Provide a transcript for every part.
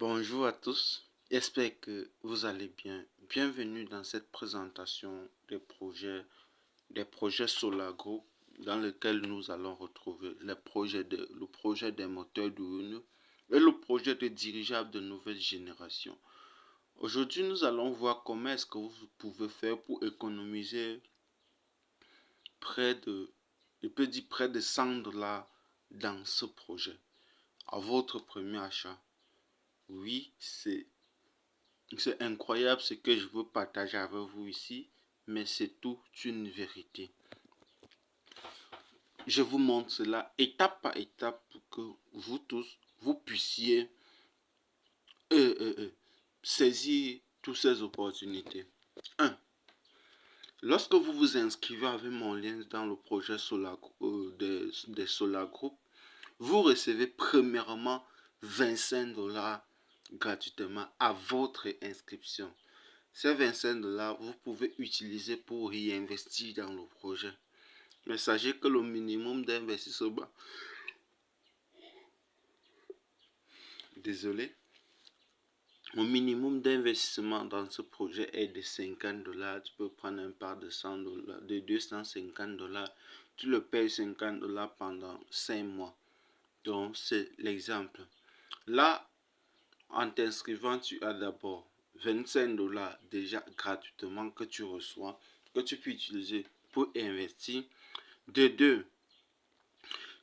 Bonjour à tous, j'espère que vous allez bien. Bienvenue dans cette présentation des projets Solagro dans lequel nous allons retrouver le projet des moteurs d'Uno et le projet de dirigeables de nouvelle génération. Aujourd'hui, nous allons voir comment est-ce que vous pouvez faire pour économiser près de 100 dollars dans ce projet à votre premier achat. Oui, c'est incroyable ce que je veux partager avec vous ici, mais c'est toute une vérité. Je vous montre cela étape par étape pour que vous tous, vous puissiez saisir toutes ces opportunités. 1. Lorsque vous vous inscrivez avec mon lien dans le projet des Solar Group, vous recevez premièrement 25 dollars gratuitement à votre inscription. Ces 25 dollars, vous pouvez utiliser pour réinvestir dans le projet. Mais sachez que le minimum d'investissement, le minimum d'investissement dans ce projet est de 50 dollars. Tu peux prendre un part de 100 dollars, de 250 dollars. Tu le payes 50 dollars pendant 5 mois. Donc, c'est l'exemple. Là, en t'inscrivant, tu as d'abord 25 dollars déjà gratuitement que tu reçois, que tu peux utiliser pour investir. De 2,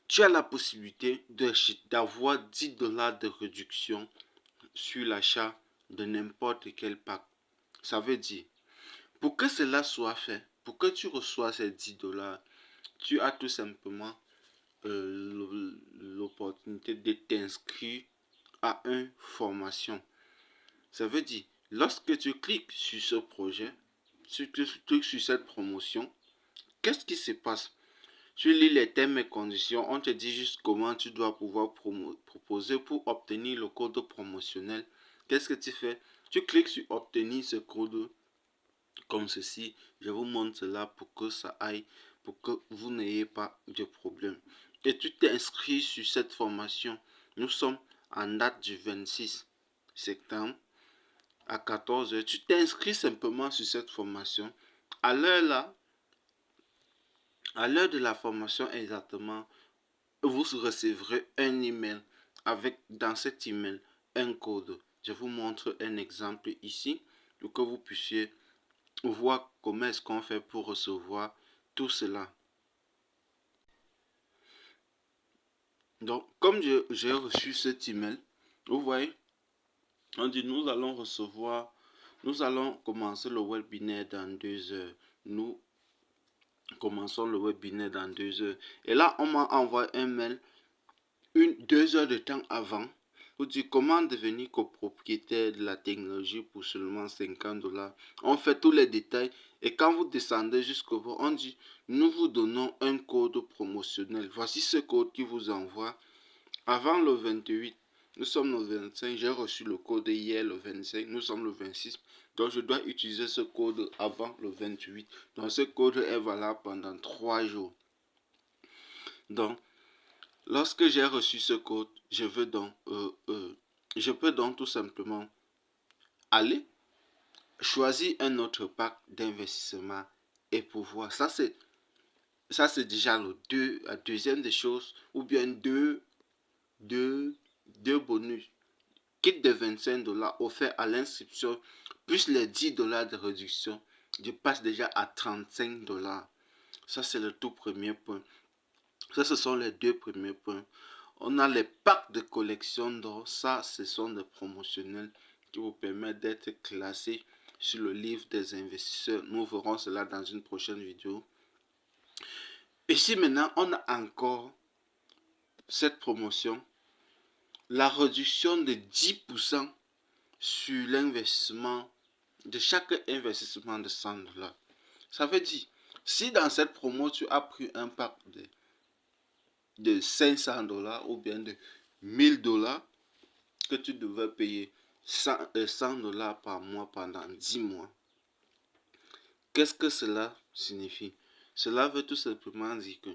tu as la possibilité d'avoir 10 dollars de réduction sur l'achat de n'importe quel pack. Ça veut dire, pour que cela soit fait, pour que tu reçois ces 10 dollars, tu as tout simplement l'opportunité de t'inscrire à une formation. Ça veut dire, lorsque tu cliques sur ce projet, tu cliques sur cette promotion, qu'est-ce qui se passe? Tu lis les termes et conditions, on te dit juste comment tu dois pouvoir proposer pour obtenir le code promotionnel. Qu'est-ce que tu fais? Tu cliques sur obtenir ce code comme ceci. Je vous montre cela pour que ça aille, pour que vous n'ayez pas de problème. Et tu t'inscris sur cette formation. Nous sommes en date du 26 septembre à 14 h. Tu t'inscris simplement sur cette formation. À l'heure là, à l'heure de la formation exactement, vous recevrez un email avec dans cet email un code. Je vous montre un exemple ici pour que vous puissiez voir comment est-ce qu'on fait pour recevoir tout cela. Donc, comme j'ai reçu cet email, vous voyez, on dit nous allons commencer le webinaire dans 2 heures. Nous commençons le webinaire dans 2 heures. Et là, on m'a envoyé un mail 2 heures de temps avant. Vous dit comment devenir copropriétaire de la technologie pour seulement 50 dollars. On fait tous les détails et quand vous descendez jusqu'au bout, on dit nous vous donnons un code promotionnel. Voici ce code qui vous envoie avant le 28. Nous sommes le 25, j'ai reçu le code hier le 25, nous sommes le 26. Donc je dois utiliser ce code avant le 28. Donc ce code est valable pendant 3 jours. Donc lorsque j'ai reçu ce code, je peux donc tout simplement aller choisir un autre pack d'investissement et pouvoir. Ça c'est déjà la deuxième des choses, ou bien deux bonus. Kit de 25 dollars offert à l'inscription, plus les 10 dollars de réduction, je passe déjà à 35 dollars. Ça c'est le tout premier point. Ça, ce sont les 2 premiers points. On a les packs de collection d'or. Ça, ce sont des promotionnels qui vous permettent d'être classés sur le livre des investisseurs. Nous verrons cela dans une prochaine vidéo. Ici, maintenant, on a encore cette promotion. La réduction de 10% sur l'investissement de chaque investissement de 100 dollars. Ça veut dire, si dans cette promo, tu as pris un pack de 500 dollars ou bien de 1000 dollars que tu devais payer 100 dollars par mois pendant 10 mois. Qu'est-ce que cela signifie? Cela veut tout simplement dire que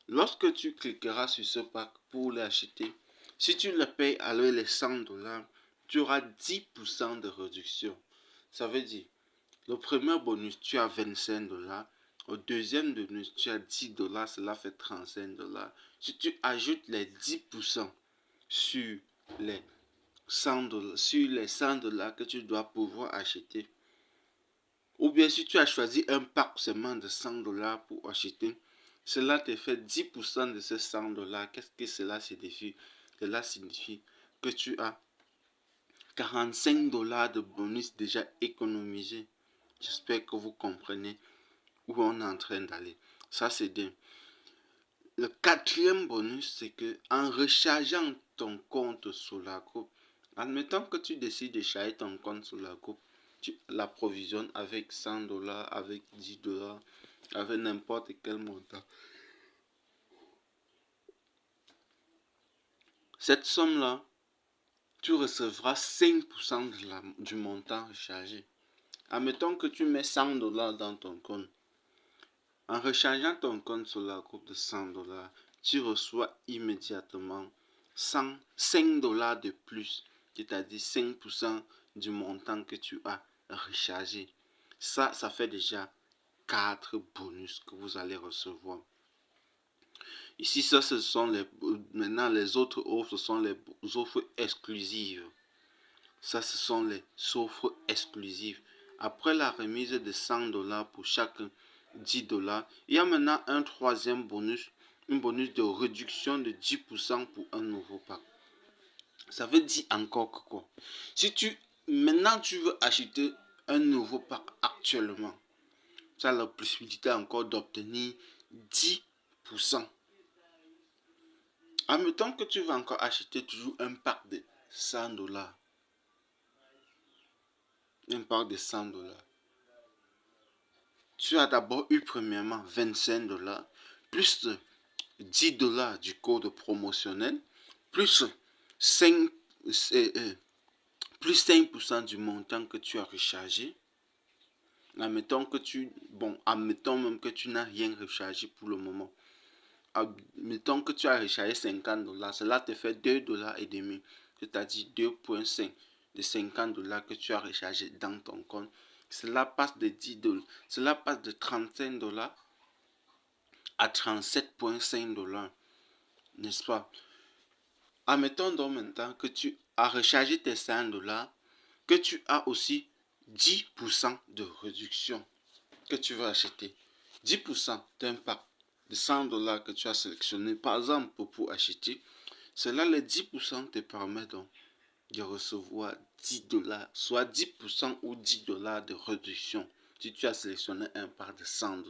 lorsque tu cliqueras sur ce pack pour l'acheter, si tu le payes avec les 100 dollars, tu auras 10% de réduction. Ça veut dire, le premier bonus, tu as 25 $. Au deuxième bonus, tu as 10 $, cela fait 35 $. Si tu ajoutes les 10% sur les 100 $, sur les 100 $ que tu dois pouvoir acheter, ou bien si tu as choisi un pack seulement de 100 $ pour acheter, cela te fait 10% de ces 100 $. Qu'est-ce que cela signifie? Cela signifie que tu as 45 $ de bonus déjà économisés. J'espère que vous comprenez où on est en train d'aller. Ça, c'est bien. Le quatrième bonus, c'est que en rechargeant ton compte sur la coupe, admettons que tu décides de charger ton compte sur la coupe, tu l'approvisionnes avec 100 $, avec 10 $, avec n'importe quel montant. Cette somme-là, tu recevras 5% du montant rechargé. Admettons que tu mets 100 $ dans ton compte. En rechargeant ton compte sur la coupe de 100 $, tu reçois immédiatement 5 $ de plus, c'est-à-dire 5% du montant que tu as rechargé. Ça fait déjà 4 bonus que vous allez recevoir. Ici, ça, ce sont maintenant les autres offres, ce sont les offres exclusives. Ça, ce sont les offres exclusives. Après la remise de 100 $ pour chaque 10 $, il y a maintenant un troisième bonus, un bonus de réduction de 10% pour un nouveau pack. Ça veut dire encore que quoi? Si maintenant tu veux acheter un nouveau pack actuellement, tu as la possibilité encore d'obtenir 10%. Admettons que tu veux encore acheter toujours un pack de 100 $. Un pack de 100 $. Tu as d'abord eu premièrement 25 $, plus 10 $ du code promotionnel, plus 5% du montant que tu as rechargé. Admettons même que tu n'as rien rechargé pour le moment. Admettons que tu as rechargé 50 $, cela te fait 2,5 $, c'est-à-dire 2,5 de 50 $ que tu as rechargé dans ton compte. Cela passe de 10 $, cela passe de 35 $ à 37,5 $, n'est-ce pas? Admettons donc maintenant que tu as rechargé tes 100 $, que tu as aussi 10% de réduction que tu vas acheter. 10% d'un pack de 100 $ que tu as sélectionné, par exemple, pour acheter. Cela, les 10% te permet donc de recevoir 10 $, soit 10% ou 10 $ de réduction si tu as sélectionné un pack de 100 $.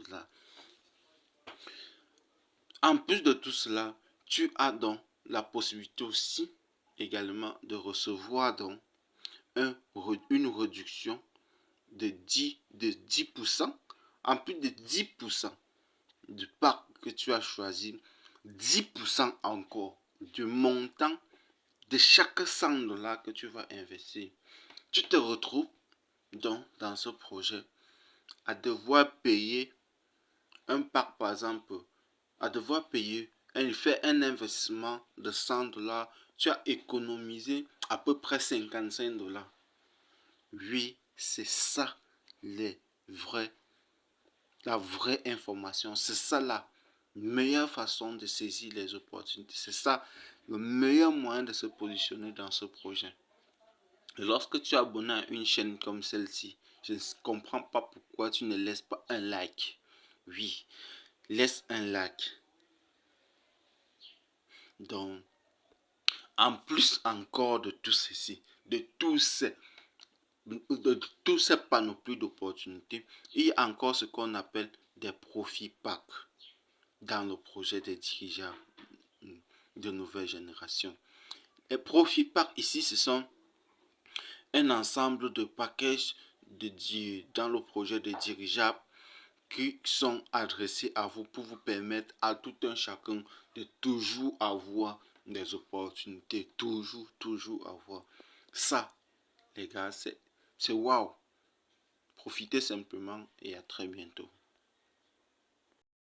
En plus de tout cela, tu as donc la possibilité aussi également de recevoir donc une réduction de 10%, en plus de 10% du pack que tu as choisi, 10% encore du montant de chaque 100 $ que tu vas investir. Tu te retrouves donc dans ce projet à devoir payer un pack, par exemple, à devoir payer fait un investissement de 100 $, tu as économisé à peu près 55 $. Oui, c'est ça la vraie information. C'est ça la meilleure façon de saisir les opportunités. C'est ça le meilleur moyen de se positionner dans ce projet. Et lorsque tu es abonné à une chaîne comme celle-ci, je ne comprends pas pourquoi tu ne laisses pas un like. Oui, laisse un like. Donc, en plus encore de tout ceci, de tous ces panoplies d'opportunités, il y a encore ce qu'on appelle des profits packs dans le projet des dirigeables de nouvelle génération. Les profits packs ici, ce sont un ensemble de packages dans le projet des dirigeables qui sont adressés à vous pour vous permettre à tout un chacun de toujours avoir des opportunités, toujours avoir. Ça, les gars, c'est waouh. Profitez simplement et à très bientôt.